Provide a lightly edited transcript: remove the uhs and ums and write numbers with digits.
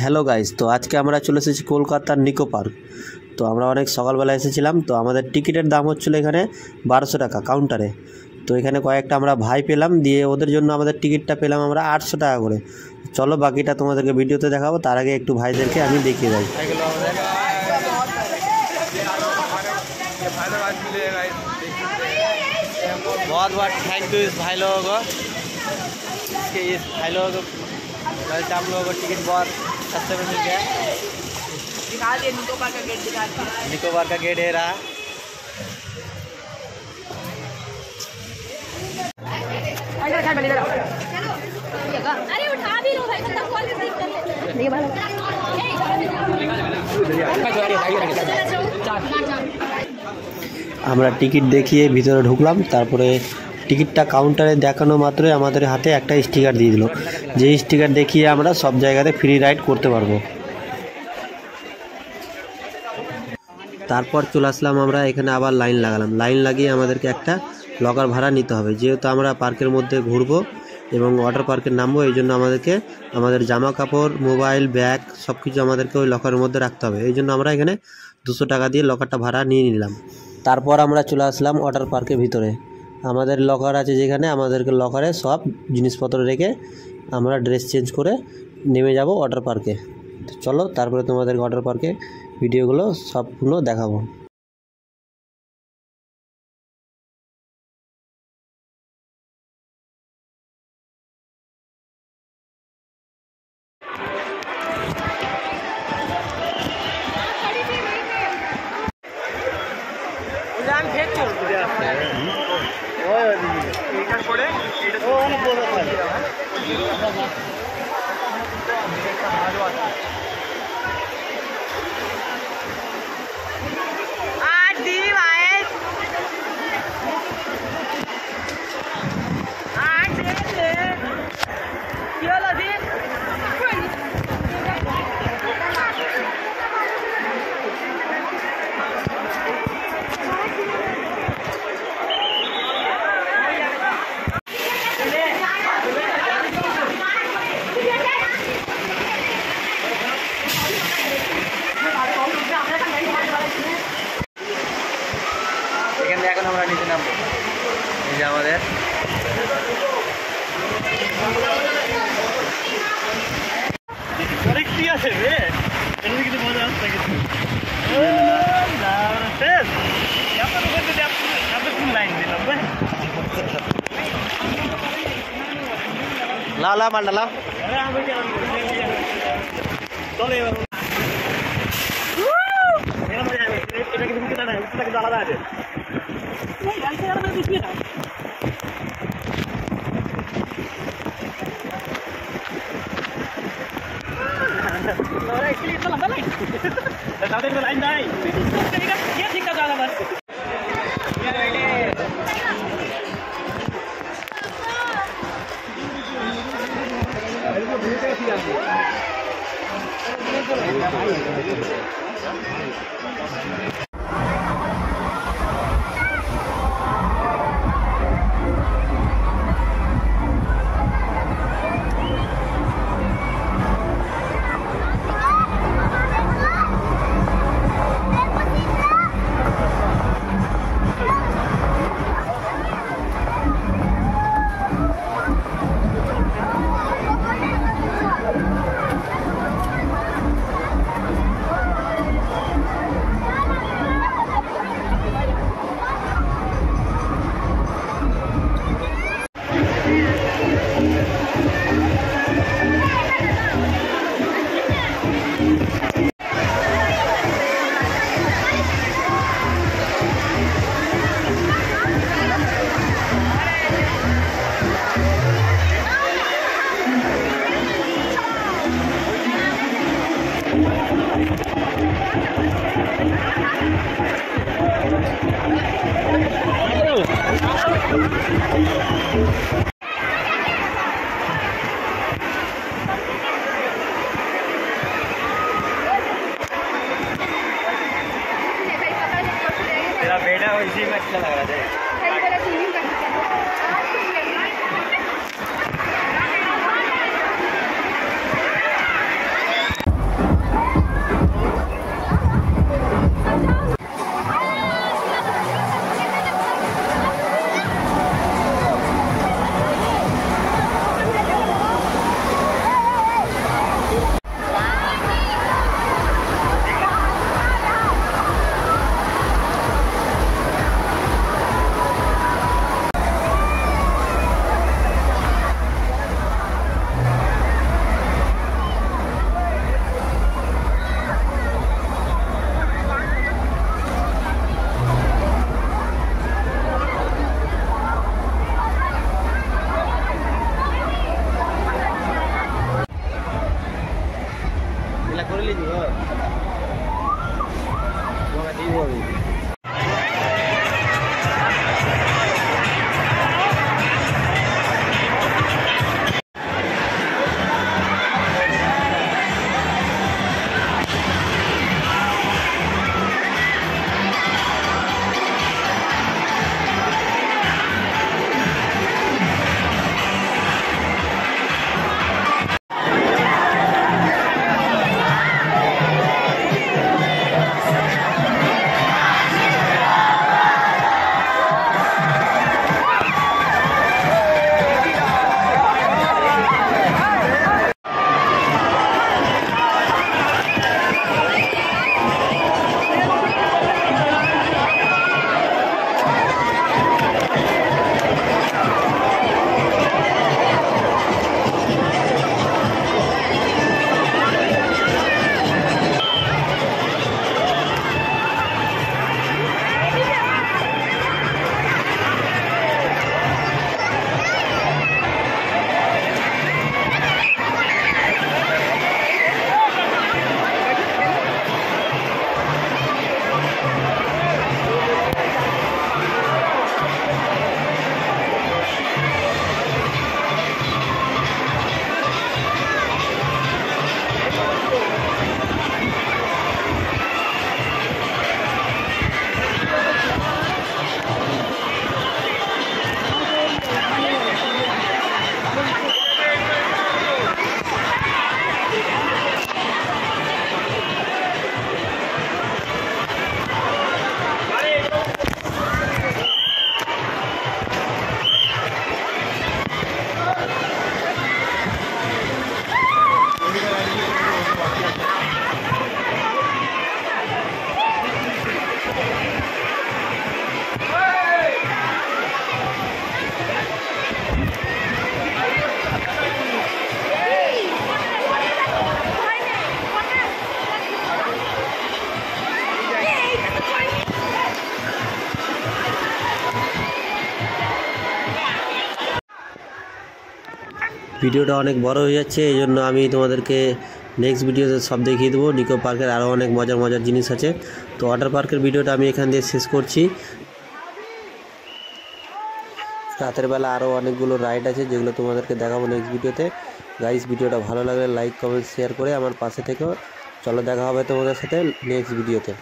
Hello guys, তো আজকে আমরা চলে এসেছি কলকাতার নিকো পার্ক। তো আমরা অনেক সকালবেলা এসেছিলাম। তো আমাদের টিকিটের দাম হচ্ছিলো এখানে 1200 টাকা কাউন্টারে। তো এখানে কয়েকটা আমরা ভাই পেলাম, দিয়ে ওদের জন্য আমাদের টিকিটটা পেলাম আমরা 800 টাকা করে। চলো বাকিটা তোমাদেরকে ভিডিওতে দেখাবো, তার আগে একটু ভাইদেরকে আমি দেখিয়ে দেয়। बहुत बहुत थैंक यू इस भाई लोगों को, इस भाई लोगों को वैसे आप लोगों को टिकट बहुत सस्ते में मिल गया। दिखा दिए निकोबार का गेट, दिखा दिया निकोबार का गेट है रहा। अरे उठा भी लो भाई, मतलब कॉल कर ले भाई। আমরা টিকিট দেখিয়ে ভিতরে ঢুকলাম। তারপরে টিকিটটা কাউন্টারে দেখানো মাত্রই আমাদের হাতে একটা স্টিকার দিয়ে দিল, যে স্টিকার দেখিয়ে আমরা সব জায়গাতে ফ্রি রাইড করতে পারবো। তারপর চলে আসলাম আমরা এখানে, আবার লাইন লাগালাম। লাইন লাগিয়ে আমাদেরকে একটা লকার ভাড়া নিতে হবে, যেহেতু আমরা পার্কের মধ্যে ঘুরবো এবং ওয়াটার পার্কে নামবো, এই জন্য আমাদেরকে আমাদের জামা কাপড়, মোবাইল, ব্যাগ সব কিছু আমাদেরকে ওই লকারের মধ্যে রাখতে হবে। এই জন্য আমরা এখানে 200 টাকা দিয়ে লকারটা ভাড়া নিয়ে নিলাম। তারপর আমরা চলে আসলাম ওয়াটার পার্কের ভিতরে। আমাদের লকার আছে যেখানে, আমাদেরকে লকারে সব জিনিসপত্র রেখে আমরা ড্রেস চেঞ্জ করে নেমে যাব ওয়াটার পার্কে। চলো তারপরে তোমাদের ওয়াটার পার্কে ভিডিওগুলো সবগুলো দেখাবো। এখানে এখন আমরা নিচে নামবো। এই যে আমাদের লালা মান্ডালা চলে আলাদা আছে। लाइन नहीं ये ठीक है ज्यादा बस तेरा बेटा इसी में अच्छा लग रहा था। ভিডিওটা অনেক বড় হয়ে যাচ্ছে, এই জন্য আমি তোমাদেরকে নেক্সট ভিডিওতে সব দেখিয়ে দেবো। নিকো পার্কের আরও অনেক মজার মজার জিনিস আছে। তো ওয়াটার পার্কের ভিডিওটা আমি এখান দিয়ে শেষ করছি। রাতের বেলা আরও অনেকগুলো রাইড আছে যেগুলো তোমাদেরকে দেখাবো নেক্সট ভিডিওতে। গাইস, ভিডিওটা ভালো লাগলে লাইক কমেন্ট শেয়ার করে আমার পাশে থেকেও। চলো, দেখা হবে তোমাদের সাথে নেক্সট ভিডিওতে।